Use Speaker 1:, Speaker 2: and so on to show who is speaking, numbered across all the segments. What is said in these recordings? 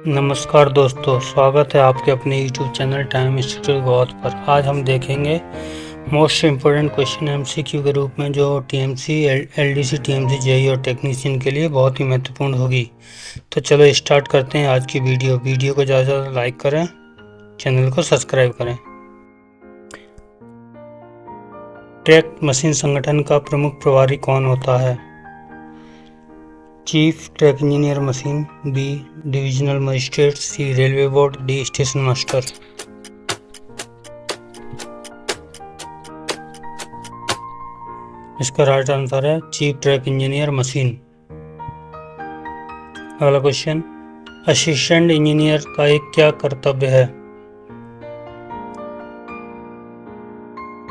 Speaker 1: नमस्कार दोस्तों, स्वागत है आपके अपने YouTube चैनल टाइम इंस्टीट्यूट गौत पर। आज हम देखेंगे मोस्ट इम्पोर्टेंट क्वेश्चन एमसीक्यू के रूप में जो टीएमसी, एलडीसी, टीएमसी, जेई और टेक्नीशियन के लिए बहुत ही महत्वपूर्ण होगी। तो चलो स्टार्ट करते हैं आज की वीडियो को ज़्यादा से ज़्यादा लाइक करें, चैनल को सब्सक्राइब करें। ट्रैक मशीन संगठन का प्रमुख प्रभारी कौन होता है? Chief track engineer machine, B divisional magistrate, C railway board, D station master. इसका राइट आंसर है चीफ ट्रैक इंजीनियर मशीन। अगला क्वेश्चन, असिस्टेंट इंजीनियर का एक क्या कर्तव्य है?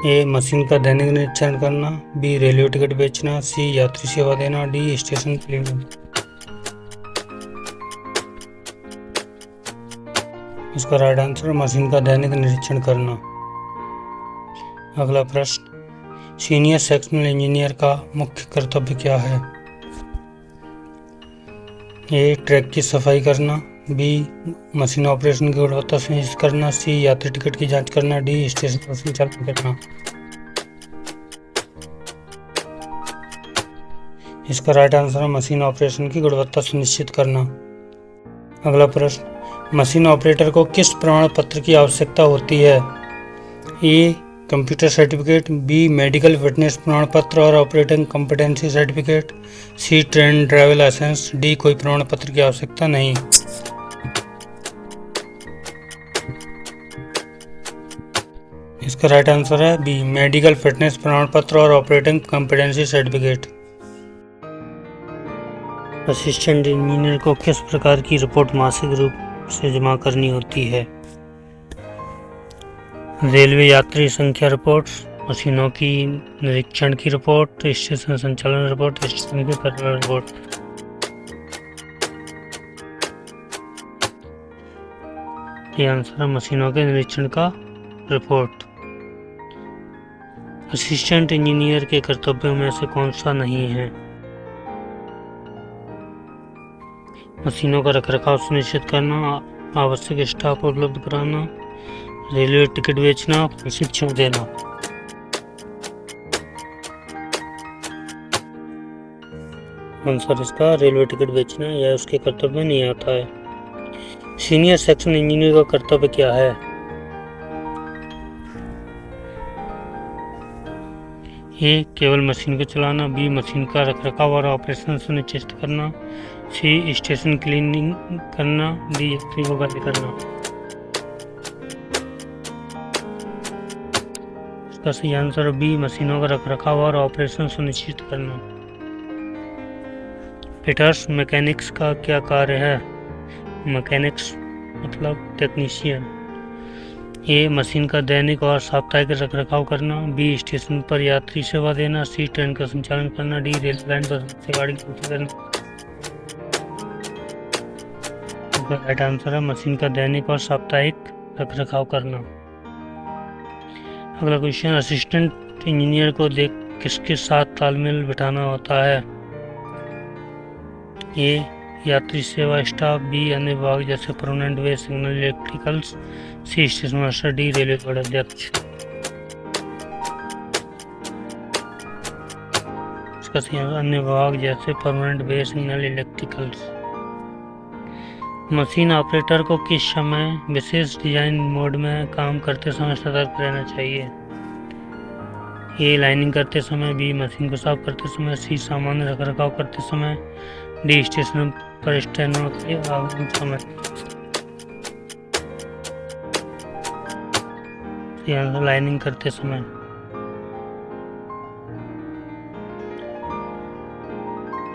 Speaker 1: ए मशीन का दैनिक निरीक्षण करना, बी रेलवे टिकट बेचना, सी यात्री सेवा देना, डी स्टेशन क्लीनिंग। इसका राइट आंसर मशीन का दैनिक निरीक्षण करना। अगला प्रश्न, सीनियर सेक्शनल इंजीनियर का मुख्य कर्तव्य क्या है? ए ट्रैक की सफाई करना, बी मशीन ऑपरेशन की गुणवत्ता सुनिश्चित करना, सी यात्री टिकट की जांच करना, डी स्टेशन का संचालन करना। इसका राइट आंसर है मशीन ऑपरेशन की गुणवत्ता सुनिश्चित करना। अगला प्रश्न, मशीन ऑपरेटर को किस प्रमाण पत्र की आवश्यकता होती है? A computer certificate, B medical fitness प्रमाण पत्र और operating competency certificate, C train driver licence, D कोई प्रमाण पत्र की आवश्यकता नहीं। इसका राइट आंसर है बी मेडिकल फिटनेस प्रमाण पत्र और operating competency certificate. Assistant engineer को किस प्रकार की रिपोर्ट मासिक रूप से जमा करनी होती है? रेलवे यात्री संख्या रिपोर्ट, मशीनों की निरीक्षण की रिपोर्ट, स्टेशन संचालन रिपोर्ट, स्टेशन की कर्मचारी रिपोर्ट। ये आंसर है मशीनों के निरीक्षण का रिपोर्ट। असिस्टेंट इंजीनियर के कर्तव्यों में से कौन सा नहीं है? मशीनों का रखरखाव सुनिश्चित करना, आवश्यक स्टाफ उपलब्ध कराना, रेलवे टिकट बेचना, प्रशिक्षण देना। आंसर इसका रेलवे टिकट बेचना यह उसके कर्तव्य में नहीं आता है। सीनियर सेक्शन इंजीनियर का कर्तव्य क्या है? ए केवल मशीन को चलाना, बी मशीन का रखरखाव और ऑपरेशन सुनिश्चित करना, सी स्टेशन क्लीनिंग करना, डी यात्री को गाइड करना। इसका सही आंसर बी मशीनों का रखरखाव और ऑपरेशन सुनिश्चित करना। फिटर्स मैकेनिक्स का क्या कार्य है? मैकेनिक्स मतलब टेक्नीशियन। ए मशीन का दैनिक और साप्ताहिक रखरखाव करना, बी स्टेशन पर यात्री सेवा देना, सी ट्रेन का संचालन करना, डी रेल लाइन पर गाड़ी की पूर्ति करना। राइट आंसर है मशीन का दैनिक और साप्ताहिक रखरखाव करना। अगला क्वेश्चन, असिस्टेंट इंजीनियर को देख किसके साथ तालमेल बिठाना होता है? ए यात्री सेवा स्टाफ, बी अन्य विभाग जैसे permanent way, signal, electricals, C station master, D railway board अध्यक्ष। इसका सही आंसर अन्य विभाग जैसे permanent way, signal, electricals. Machine operator को किस समय विशेष डिजाइन मोड में काम करते समय सतर्क रहना चाहिए? ए लाइनिंग करते समय, बी मशीन को साफ करते समय, सी सामान्य रखरखाव करते समय, डी स्टेशन पर स्टैंडों के आगमन समय। लाइनिंग करते समय।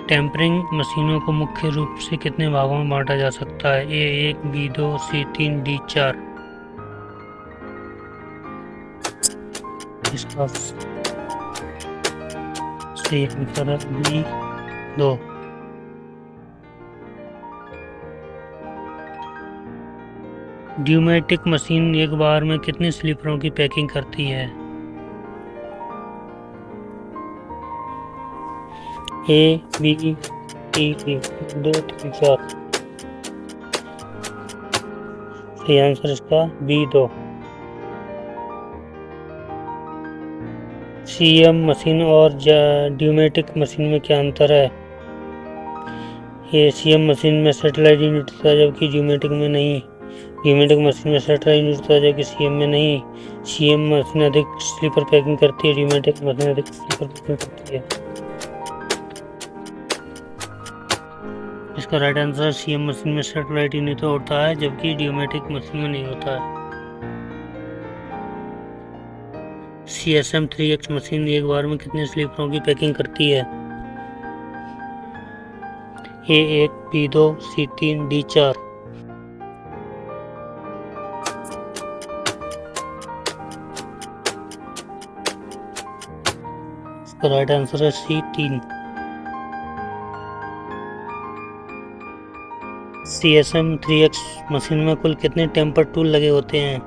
Speaker 1: टेम्परिंग मशीनों को मुख्य रूप से कितने भागों में बांटा जा सकता है? ए 1, बी 2, सी 3, डी 4। इसका सही आंसर है बी 2। ड्यूमेटिक मशीन एक बार में कितने स्लीपरों की पैकिंग करती है? A B T 2 3 4। तो ये आंसर इसका बी 2। सीएम मशीन और ड्यूमेटिक मशीन में क्या अंतर है? ये सीएम मशीन में सेटेलाइट यूनिट होता है जबकि ड्यूमेटिक में नहीं। ड्यूमेटिक मशीन में सेटेलाइट यूनिट होता है जबकि सीएम में नहीं। सीएम मशीन अधिक स्लीपर पैकिंग करती है, ड्यूमेटिक मशीन अधिक स्लीपर पैकिंग करती है। इसका राइट आंसर सीएम मशीन में सेटेलाइट यूनिट होता है जबकि ड्यूमेटिक मशीन में नहीं होता है। CSM 3X मशीन एक बार में कितने स्लीपरों की पैकिंग करती है? A1, B2, C3, D4। इसका राइट आंसर है C3। CSM 3X मशीन में कुल कितने टेम्पर टूल लगे होते हैं?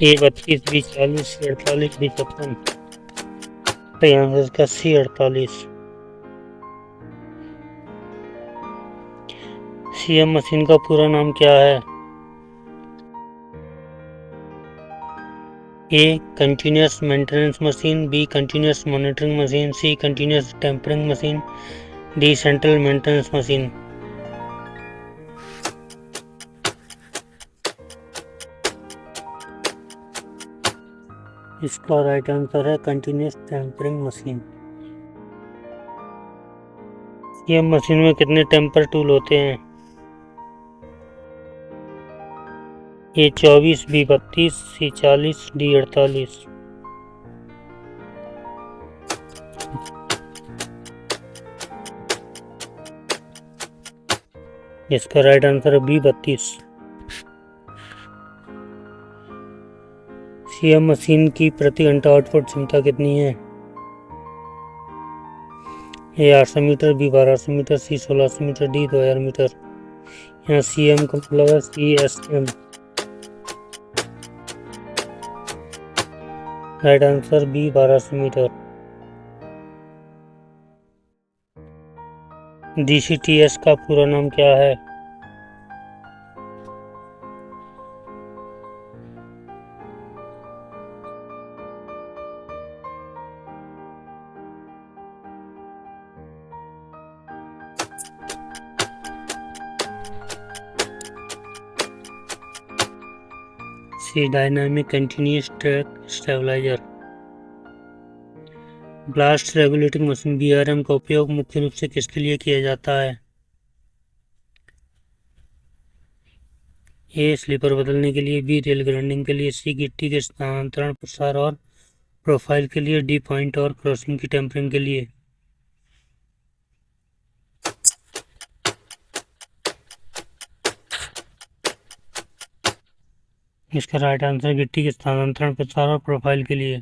Speaker 1: A32, B40, C48, B56। तो आंसर इसका C48। सीएम मशीन का पूरा नाम क्या है? A continuous maintenance machine, B continuous monitoring machine, C continuous tempering machine, D central maintenance machine. इसका राइट आंसर है continuous tempering machine. CM machine में कितने टेम्पर टूल होते हैं? A24, B32, C40, D48। इसका राइट आंसर है B32। CM machine की प्रति घंटा आउटपुट क्षमता कितनी है? A 800 metre, B 1200 metre, C 1600 metre, D 2000 metre. यहाँ CM का मतलब है CSM। Right answer B 1200 metre. DCTS का पूरा नाम क्या है? C dynamic continuous track stabiliser. Blast regulating machine BRM का उपयोग मुख्य रूप से किसके लिए किया जाता है? A स्लीपर बदलने के लिए, B रेल ग्राइंडिंग के लिए, C गिट्टी के स्थानांतरण, प्रसार और प्रोफाइल के लिए, D पॉइंट और क्रॉसिंग की टेम्परिंग के लिए। इसका राइट आंसर गिट्टी के स्थानांतरण, प्रसार और प्रोफाइल के लिए।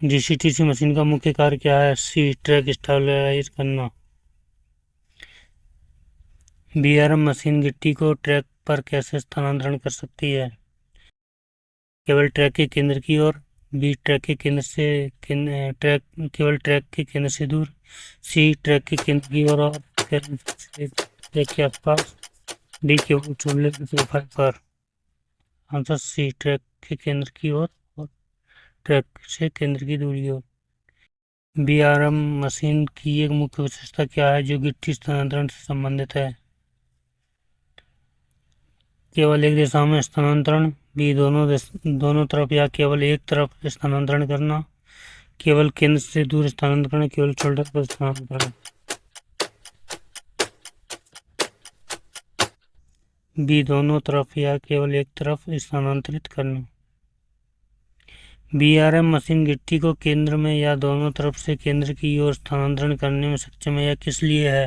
Speaker 1: DCTC मशीन का मुख्य कार्य क्या है? C ट्रैक स्टेबलाइज करना। BRM मशीन गिट्टी को ट्रैक पर कैसे स्थानांतरण कर सकती है? केवल ट्रैक के केंद्र की ओर, B ट्रैक के केंद्र से केवल ट्रैक के केंद्र से दूर, C ट्रैक के केंद्र की ओर और ट्रैक के आसपास, D केवल चूल्हे की प्रोफाइल पर। आंसर C ट्रैक के केंद्र की ओर और ट्रैक से केंद्र की दूरी और। BRM मशीन की एक मुख्य विशेषता क्या है जो गिट्टी स्थानांतरण से संबंधित है? केवल एक दिशा में स्थानांतरण, B दोनों तरफ या केवल एक तरफ स्थानांतरण करना, केवल केंद्र से दूर स्थानांतरण, केवल शोल्डर पर स्थानांतरण। B दोनों तरफ या केवल एक तरफ स्थानांतरित करना। BRM मशीन गिट्टी को केंद्र में या दोनों तरफ से केंद्र की ओर स्थानांतरण करने में सक्षम है या किस लिए है?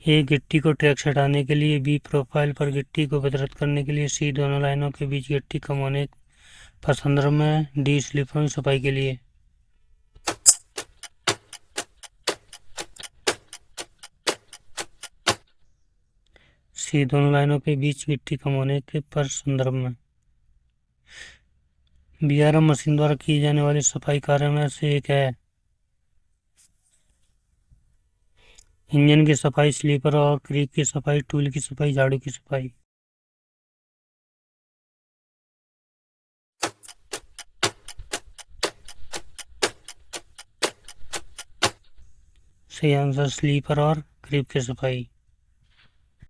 Speaker 1: A गिट्टी को ट्रैक से हटाने के लिए, B प्रोफाइल पर गिट्टी को वितरित करने के लिए, C दोनों लाइनों के बीच गिट्टी कम होने पर संदर्भ में, D स्लीपरों की सफाई के लिए। C दोनों लाइनों के बीच गिट्टी कम होने के पर संदर्भ में। बीआरएम मशीन द्वारा की जाने वाली सफाई कार्य में से एक है। इंजन की सफाई, स्लीपर और क्रीक की सफाई, टूल की सफाई, झाड़ू की सफाई। सही आंसर स्लीपर और क्रीक की सफाई।